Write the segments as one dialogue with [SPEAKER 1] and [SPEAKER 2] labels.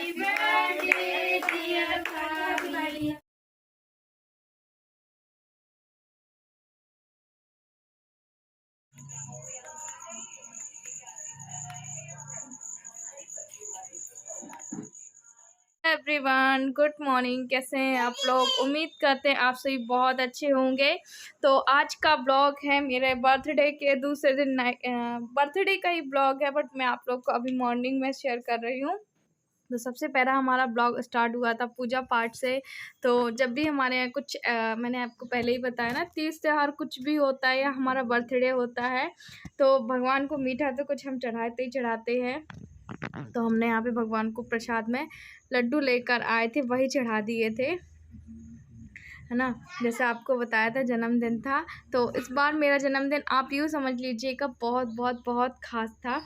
[SPEAKER 1] birthday, dear Kavali. Everyone, good morning. कैसे हैं आप लोग? उम्मीद करते हैं आप सभी बहुत अच्छे होंगे। तो आज का ब्लॉग है मेरे बर्थडे के दूसरे दिन, बर्थडे का ही ब्लॉग है, बट मैं आप लोग को अभी मॉर्निंग में शेयर कर रही हूँ। तो सबसे पहला हमारा ब्लॉग स्टार्ट हुआ था पूजा पाठ से। तो जब भी हमारे यहाँ कुछ मैंने आपको पहले ही बताया ना, तीज त्योहार कुछ भी होता है या हमारा बर्थडे होता है तो भगवान को मीठा तो कुछ हम चढ़ाते ही चढ़ाते हैं। तो हमने यहाँ पे भगवान को प्रसाद में लड्डू लेकर आए थे, वही चढ़ा दिए थे, है ना। जैसे आपको बताया था जन्मदिन था, तो इस बार मेरा जन्मदिन आप यूँ समझ लीजिएगा बहुत बहुत बहुत ख़ास था,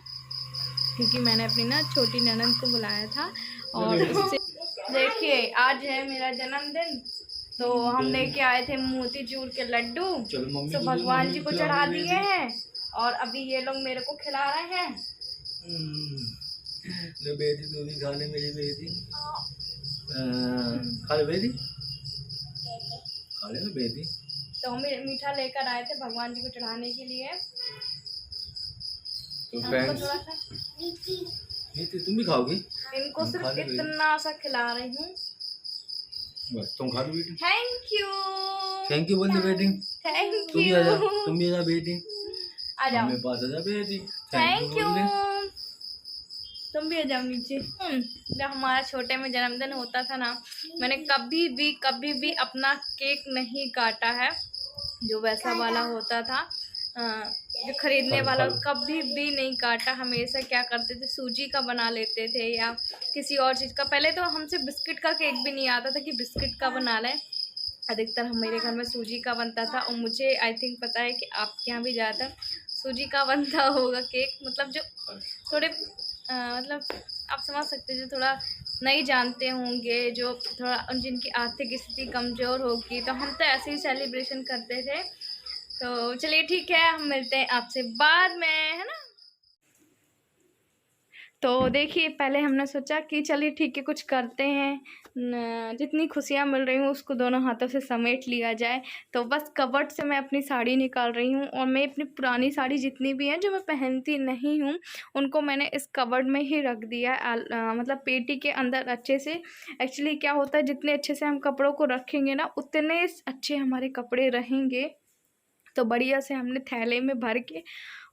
[SPEAKER 1] क्योंकि मैंने अपनी ना छोटी ननद को बुलाया था। और उससे देखिए आज है मेरा जन्मदिन, तो हम लेके आए थे मोतीचूर के लड्डू, तो भगवान जी को चढ़ा दिए हैं और अभी ये लोग मेरे को खिला रहे हैं।
[SPEAKER 2] ले बेटी तू भी खा ले मेरी बेटी। खा ले बेटी, खा ले ना बेटी।
[SPEAKER 1] तो हम मीठा लेकर आए थे भगवान जी को चढ़ाने के लिए।
[SPEAKER 2] तो फ्रेंड्स तुम भी खाओगी?
[SPEAKER 1] इनको सिर्फ इतना सा खिला रही हूँ,
[SPEAKER 2] बस। तुम खा लो बेटी।
[SPEAKER 1] थैंक यू,
[SPEAKER 2] थैंक यू बोल दे बेटी।
[SPEAKER 1] Thank you.
[SPEAKER 2] तुम भी आ जा, तुम भी आ जा बेटी,
[SPEAKER 1] आ जाओ
[SPEAKER 2] मेरे पास आ जा बेटी।
[SPEAKER 1] Thank you. तुम भी आ जाओ नीचे। जब हमारा छोटे में जन्मदिन होता था ना, मैंने कभी भी अपना केक नहीं काटा है, जो वैसा वाला होता था जो खरीदने वाला, कभी भी नहीं काटा। हमेशा क्या करते थे, सूजी का बना लेते थे या किसी और चीज़ का। पहले तो हमसे बिस्किट का केक भी नहीं आता था कि बिस्किट का बना लें, अधिकतर मेरे घर में सूजी का बनता था। और मुझे आई थिंक पता है कि आपके यहाँ भी ज़्यादातर सूजी का बनता होगा केक, मतलब जो थोड़े मतलब आप समझ सकते हैं, जो थोड़ा नहीं जानते होंगे, जो थोड़ा जिनकी आर्थिक स्थिति कमज़ोर होगी, तो हम तो ऐसे ही सेलिब्रेशन करते थे। तो चलिए ठीक है, हम मिलते हैं आपसे बाद में, है ना। तो देखिए पहले हमने सोचा कि चलिए ठीक है कुछ करते हैं, जितनी खुशियाँ मिल रही हूँ उसको दोनों हाथों से समेट लिया जाए। तो बस कबर्ड से मैं अपनी साड़ी निकाल रही हूँ, और मैं अपनी पुरानी साड़ी जितनी भी हैं जो मैं पहनती नहीं हूँ उनको मैंने इस कबर्ड में ही रख दिया, मतलब पेटी के अंदर अच्छे से। एक्चुअली क्या होता है, जितने अच्छे से हम कपड़ों को रखेंगे ना उतने अच्छे हमारे कपड़े रहेंगे। तो बढ़िया से हमने थैले में भर के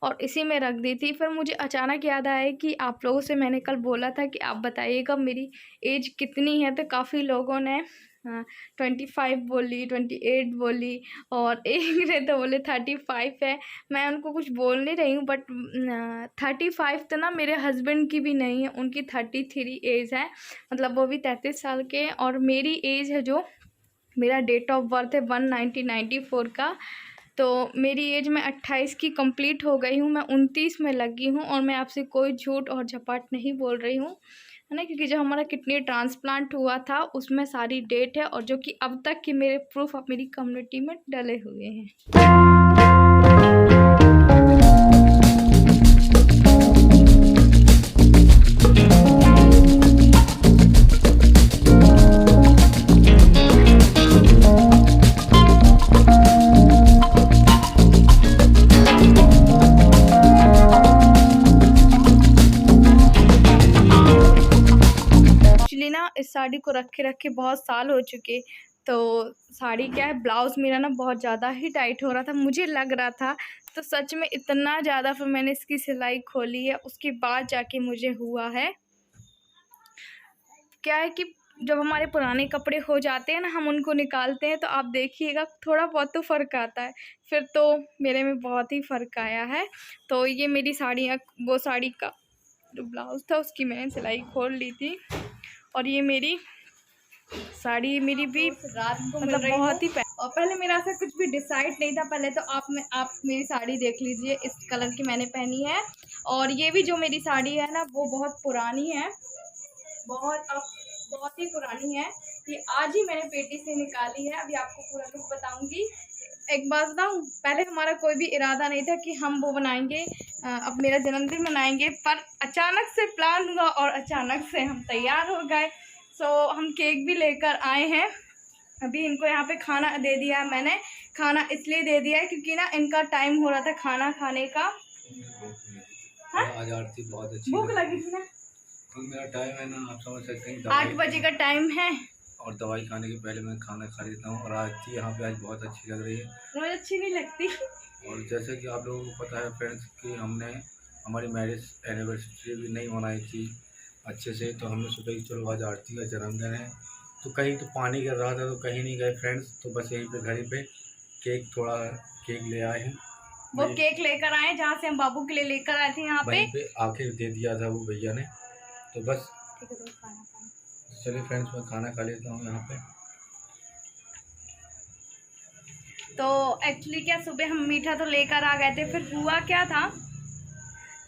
[SPEAKER 1] और इसी में रख दी थी। फिर मुझे अचानक याद आया कि आप लोगों से मैंने कल बोला था कि आप बताइएगा मेरी एज कितनी है, तो काफ़ी लोगों ने 25 बोली, 28 बोली, और एक ने तो बोले 35 है। मैं उनको कुछ बोल नहीं रही हूँ, बट 35 तो ना मेरे हस्बैंड की भी नहीं है, उनकी 33 एज है, मतलब वो भी 33 साल के। और मेरी एज है, जो मेरा डेट ऑफ बर्थ है 1994 का, तो मेरी एज में 28 की कंप्लीट हो गई हूँ। मैं 29 में लगी हूँ, और मैं आपसे कोई झूठ और झपाट नहीं बोल रही हूँ, है ना, क्योंकि जो हमारा किडनी ट्रांसप्लांट हुआ था उसमें सारी डेट है, और जो कि अब तक के मेरे प्रूफ अब मेरी कम्युनिटी में डले हुए हैं। इस साड़ी को रखे बहुत साल हो चुके। तो साड़ी क्या है, ब्लाउज़ मेरा ना बहुत ज़्यादा ही टाइट हो रहा था, मुझे लग रहा था, तो सच में इतना ज़्यादा। फिर मैंने इसकी सिलाई खोली है, उसके बाद जाके मुझे हुआ है। क्या है कि जब हमारे पुराने कपड़े हो जाते हैं ना, हम उनको निकालते हैं, तो आप देखिएगा थोड़ा बहुत तो फ़र्क आता है। फिर तो मेरे में बहुत ही फ़र्क आया है। तो ये मेरी साड़ियाँ, वो साड़ी का जो ब्लाउज़ था उसकी मैंने सिलाई खोल ली थी, और ये मेरी साड़ी मेरी भी रात को मतलब बहुत ही और पहले मेरा ऐसा कुछ भी डिसाइड नहीं था। पहले तो आप मेरी साड़ी देख लीजिए, इस कलर की मैंने पहनी है। और ये भी जो मेरी साड़ी है ना, वो बहुत पुरानी है, बहुत ही पुरानी है। ये आज ही मैंने पेटी से निकाली है, अभी आपको पूरा लुक बताऊंगी। एक बात बताऊँ, पहले हमारा कोई भी इरादा नहीं था कि हम वो बनाएंगे, अब मेरा जन्मदिन मनाएंगे, पर अचानक से प्लान हुआ और अचानक से हम तैयार हो गए। सो हम केक भी लेकर आए हैं। अभी इनको यहाँ पे खाना दे दिया है मैंने। खाना इसलिए दे दिया है क्योंकि ना इनका टाइम हो रहा था खाना खाने का।
[SPEAKER 2] आज आरती बहुत अच्छी
[SPEAKER 1] भूख लगी थी ना,
[SPEAKER 2] तो मेरा टाइम है ना, आप समझ सकते हैं,
[SPEAKER 1] 8 बजे का टाइम है
[SPEAKER 2] और दवाई खाने के पहले मैं खाना खा लेता हूँ। और आरती यहाँ पे आज बहुत अच्छी लग रही है।
[SPEAKER 1] रोज अच्छी नहीं लगती।
[SPEAKER 2] और जैसे कि आप लोगों को पता है फ्रेंड्स कि हमने हमारी मैरिज एनिवर्सरी भी नहीं मनाई थी अच्छे से, तो हमने सोचा कि चलो आज आरती का जन्मदिन है, तो कहीं तो पानी गिर रहा था तो कहीं नहीं गए फ्रेंड्स, तो बस यहीं पे घर पे थोड़ा केक ले आए हैं।
[SPEAKER 1] वो केक लेकर आए जहाँ से हम बाबू के लिए लेकर आए थे, यहाँ पे
[SPEAKER 2] आके दे दिया था वो भैया ने, तो बस चलिए फ्रेंड्स मैं खाना खा लेता हूँ यहाँ पे।
[SPEAKER 1] तो एक्चुअली क्या, सुबह हम मीठा तो लेकर आ गए थे, फिर हुआ क्या था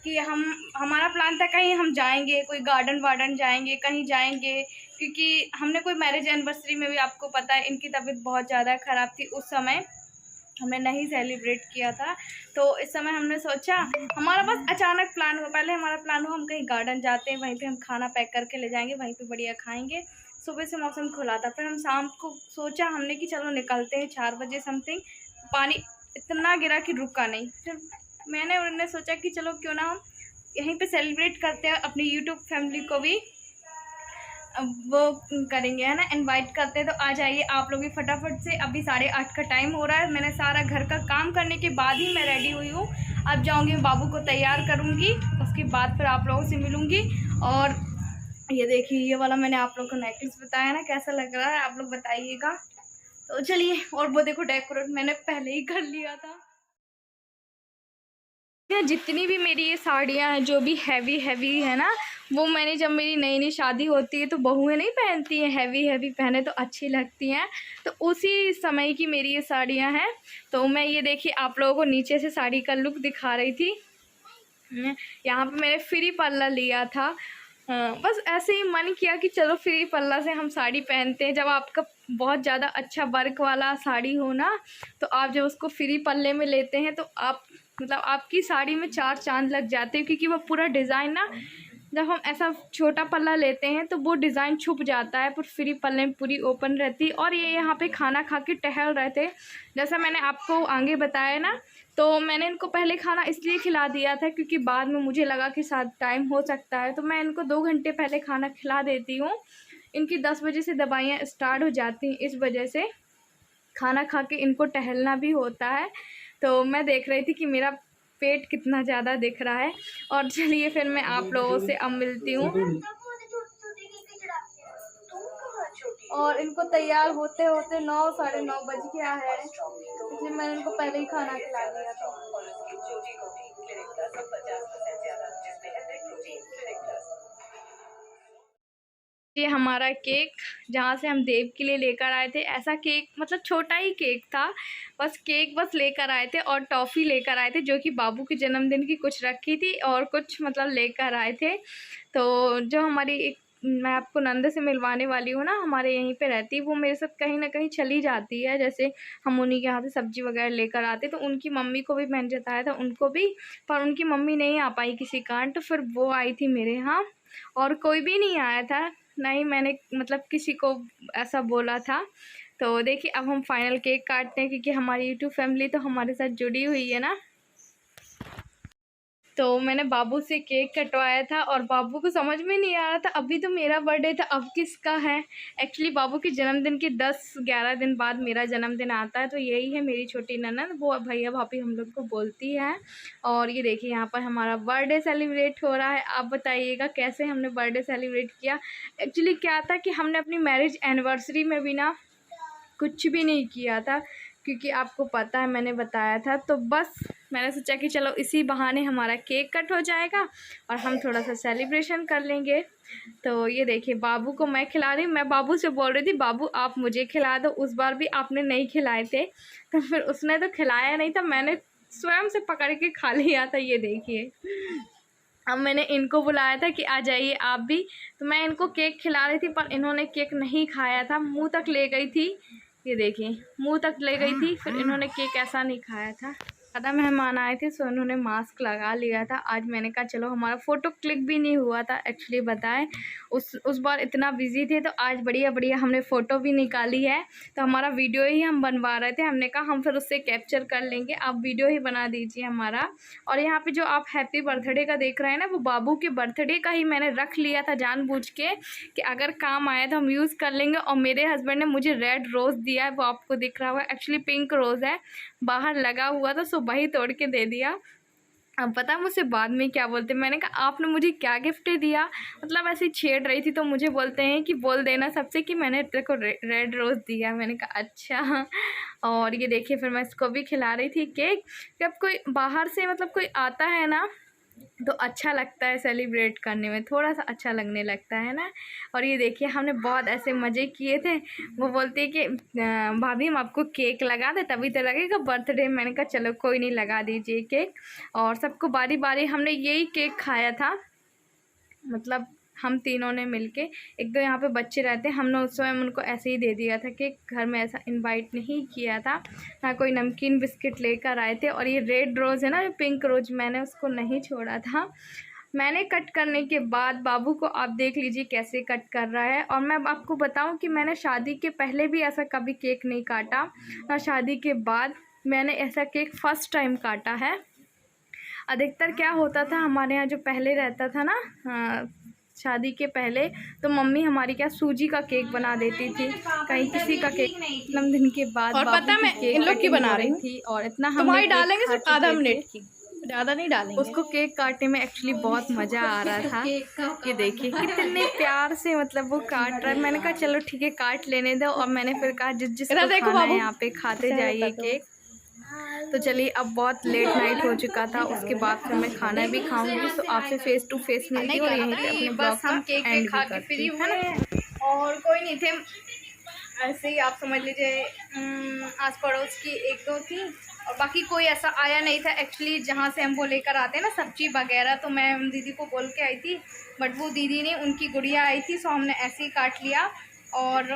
[SPEAKER 1] कि हमारा प्लान था कहीं हम जाएंगे, कोई गार्डन वार्डन जाएंगे, कहीं जाएंगे, क्योंकि हमने कोई मैरिज एनिवर्सरी में भी, आपको पता है इनकी तबीयत बहुत ज़्यादा ख़राब थी, उस समय हमने नहीं सेलिब्रेट किया था। तो इस समय हमने सोचा, हमारा बस अचानक प्लान हुआ। पहले हमारा प्लान हुआ हम कहीं गार्डन जाते हैं, वहीं पे हम खाना पैक करके ले जाएंगे, वहीं पे बढ़िया खाएंगे। सुबह से मौसम खुला था, फिर हम शाम को सोचा हमने कि चलो निकलते हैं 4 बजे समथिंग। पानी इतना गिरा कि रुका नहीं। फिर मैंने और उन्होंने सोचा कि चलो क्यों ना हम यहीं पे सेलिब्रेट करते हैं, अपनी यूट्यूब फैमिली को भी वो करेंगे, है ना, इनवाइट करते हैं। तो आ जाइए आप लोग भी फटाफट से। अभी 8:30 का टाइम हो रहा है। मैंने सारा घर का काम करने के बाद ही मैं रेडी हुई हूँ। अब जाऊँगी बाबू को तैयार करूँगी, उसके बाद फिर आप लोगों से मिलूँगी। और ये देखिए, ये वाला मैंने आप लोगों को नेकलेस बताया ना, कैसा लग रहा है आप लोग बताइएगा। तो चलिए, और वो देखो डेकोरेट मैंने पहले ही कर लिया था। जितनी भी मेरी ये साड़ियाँ हैं जो भी हैवी है ना, वो मैंने, जब मेरी नई नई शादी होती है तो बहुएं नहीं पहनती हैं, हैवी पहने तो अच्छी लगती हैं, तो उसी समय की मेरी ये साड़ियाँ हैं। तो मैं ये देखिए आप लोगों को नीचे से साड़ी का लुक दिखा रही थी। यहाँ पे मैंने फ्री पल्ला लिया था। बस ऐसे ही मन किया कि चलो फ्री पल्ला से हम साड़ी पहनते हैं। जब आपका बहुत ज़्यादा अच्छा वर्क वाला साड़ी हो ना, तो आप जब उसको फ्री पल्ले में लेते हैं तो आप, मतलब आपकी साड़ी में 4 चांद लग जाते हैं, क्योंकि वो पूरा डिज़ाइन ना, जब हम ऐसा छोटा पल्ला लेते हैं तो वो डिज़ाइन छुप जाता है, पर फ्री पल्ले में पूरी ओपन रहती। और ये यहाँ पे खाना खा के टहल रहे थे, जैसा मैंने आपको आगे बताया ना। तो मैंने इनको पहले खाना इसलिए खिला दिया था क्योंकि बाद में मुझे लगा कि शायद टाइम हो सकता है, तो मैं इनको 2 घंटे पहले खाना खिला देती हूँ। इनकी 10 बजे से दवाइयाँ स्टार्ट हो जाती हैं, इस वजह से खाना खा के इनको टहलना भी होता है। तो मैं देख रही थी कि मेरा पेट कितना ज़्यादा दिख रहा है। और चलिए फिर मैं आप लोगों से अब मिलती हूँ। और इनको तैयार होते होते 9 साढ़े 9 बज गया है, इसलिए मैंने इनको पहले ही खाना खिला दिया था। ये हमारा केक जहाँ से हम देव के लिए लेकर आए थे, ऐसा केक, मतलब छोटा ही केक था, बस केक बस लेकर आए थे, और टॉफ़ी लेकर आए थे जो कि बाबू के जन्मदिन की कुछ रखी थी और कुछ मतलब लेकर आए थे। तो जो हमारी एक, मैं आपको नंद से मिलवाने वाली हूँ ना, हमारे यहीं पे रहती है, वो मेरे साथ कहीं ना कहीं चली जाती है। जैसे हम उन्हीं के यहाँ से सब्ज़ी वगैरह लेकर आते, तो उनकी मम्मी को भी मैंने बताया था, उनको भी, पर उनकी मम्मी नहीं आ पाई किसी कारण, तो फिर वो आई थी मेरे यहाँ, और कोई भी नहीं आया था, नहीं मैंने मतलब किसी को ऐसा बोला था। तो देखिए अब हम फाइनल केक काटते हैं, क्योंकि हमारी यूट्यूब फैमिली तो हमारे साथ जुड़ी हुई है ना। तो मैंने बाबू से केक कटवाया था और बाबू को समझ में नहीं आ रहा था, अभी तो मेरा बर्थडे था, अब किसका है। एक्चुअली बाबू के जन्मदिन के 10-11 दिन बाद मेरा जन्मदिन आता है, तो यही है मेरी छोटी ननद, वो भैया भाभी हम लोग को बोलती है। और ये देखिए यहाँ पर हमारा बर्थडे सेलिब्रेट हो रहा है। आप बताइएगा कैसे हमने बर्थडे सेलिब्रेट किया। एक्चुअली क्या था कि हमने अपनी मैरिज एनिवर्सरी में भी ना कुछ भी नहीं किया था, क्योंकि आपको पता है मैंने बताया था, तो बस मैंने सोचा कि चलो इसी बहाने हमारा केक कट हो जाएगा और हम थोड़ा सा सेलिब्रेशन कर लेंगे। तो ये देखिए बाबू को मैं खिला रही हूँ। मैं बाबू से बोल रही थी, बाबू आप मुझे खिला दो, उस बार भी आपने नहीं खिलाए थे, तो फिर उसने तो खिलाया नहीं था, मैंने स्वयं से पकड़ के खा लिया था। ये देखिए अब मैंने इनको बुलाया था कि आ जाइए आप भी, तो मैं इनको केक खिला रही थी, पर इन्होंने केक नहीं खाया था, मुँह तक ले गई थी ये देखिए मुंह तक ले गई थी, फिर इन्होंने केक ऐसा नहीं खाया था। ज़्यादा मेहमान आए थे सो उन्होंने मास्क लगा लिया था। आज मैंने कहा चलो हमारा फ़ोटो क्लिक भी नहीं हुआ था एक्चुअली बताएं, उस बार इतना बिजी थे, तो आज बढ़िया बढ़िया हमने फ़ोटो भी निकाली है। तो हमारा वीडियो ही हम बनवा रहे थे, हमने कहा हम फिर उससे कैप्चर कर लेंगे, आप वीडियो ही बना दीजिए हमारा। और यहाँ पे जो आप हैप्पी बर्थडे का देख रहे हैं ना, वो बाबू के बर्थडे का ही मैंने रख लिया था जानबूझ के कि अगर काम आया तो हम यूज़ कर लेंगे। और मेरे हस्बैंड ने मुझे रेड रोज़ दिया है, वो आपको दिख रहा होगा, एक्चुअली पिंक रोज़ है, बाहर लगा हुआ था सो वही तोड़ के दे दिया। अब पता है मुझसे बाद में क्या बोलते, मैंने कहा आपने मुझे क्या गिफ्ट दिया, मतलब ऐसे ही छेड़ रही थी तो मुझे बोलते हैं कि बोल देना सबसे कि मैंने तेरे को रेड रोज़ दिया। मैंने कहा अच्छा। और ये देखिए फिर मैं इसको भी खिला रही थी केक। जब कोई बाहर से मतलब कोई आता है ना तो अच्छा लगता है, सेलिब्रेट करने में थोड़ा सा अच्छा लगने लगता है ना। और ये देखिए हमने बहुत ऐसे मज़े किए थे। वो बोलती है कि भाभी हम आपको केक लगा दे तभी तो लगेगा बर्थडे। मैंने कहा चलो कोई नहीं, लगा दीजिए केक। और सबको बारी बारी हमने यही केक खाया था, मतलब हम तीनों ने मिलके। एक दो यहाँ पे बच्चे रहते हैं, हमने उस समय उनको ऐसे ही दे दिया था कि घर में ऐसा इनवाइट नहीं किया था ना, कोई नमकीन बिस्किट लेकर आए थे। और ये रेड रोज़ है ना, जो पिंक रोज़, मैंने उसको नहीं छोड़ा था। मैंने कट करने के बाद बाबू को आप देख लीजिए कैसे कट कर रहा है। और मैं आपको बताऊं कि मैंने शादी के पहले भी ऐसा कभी केक नहीं काटा, ना शादी के बाद मैंने ऐसा केक फ़र्स्ट टाइम काटा है। अधिकतर क्या होता था हमारे यहाँ जो पहले रहता था ना, शादी के पहले, तो मम्मी हमारी क्या सूजी का केक बना देती थी, कहीं किसी का केक जन्मदिन के बाद।
[SPEAKER 3] और पता मैं इन लोग की बना रही
[SPEAKER 1] थी और इतना हम
[SPEAKER 3] तुम्हारी डालेंगे सिर्फ आधा मिनट की, ज़्यादा नहीं डालेंगे।
[SPEAKER 1] उसको केक काटने में एक्चुअली बहुत मज़ा आ रहा था। ये देखिए कितने प्यार से मतलब वो काट रहा है। मैंने कहा चलो ठीक है काट लेने दो। और मैंने फिर कहा जिसको खाना है यहाँ पे खाते जाइए केक। तो चलिए अब बहुत लेट नाइट हो चुका था, उसके बाद फिर मैं खाना भी खाऊंगी। तो आपसे फेस टू फेस मिलती हूँ और यहीं पे अपने ब्लॉग का एंड भी करती हूँ, है ना। और कोई नहीं थे, ऐसे ही आप समझ लीजिए आस पड़ोस की एक दो थी और बाकी कोई ऐसा आया नहीं था। एक्चुअली जहाँ से हम वो लेकर आते हैं ना सब्जी वगैरह, तो मैं उन दीदी को बोल के आई थी, बट वो दीदी ने, उनकी गुड़िया आई थी, सो हमने ऐसे ही काट लिया। और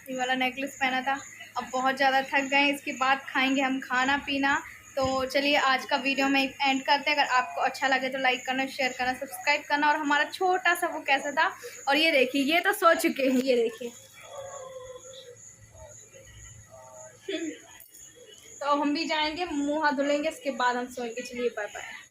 [SPEAKER 1] ये वाला नेकलेस पहना था। अब बहुत ज़्यादा थक गए, इसके बाद खाएंगे हम खाना पीना। तो चलिए आज का वीडियो में एंड करते हैं। अगर आपको अच्छा लगे तो लाइक करना, शेयर करना, सब्सक्राइब करना। और हमारा छोटा सा वो कैसा था। और ये देखिए ये तो सो चुके हैं, ये देखिए। तो हम भी जाएंगे, मुँह हाथ धुलेंगे, इसके बाद हम सोएंगे। चलिए बाय बाय।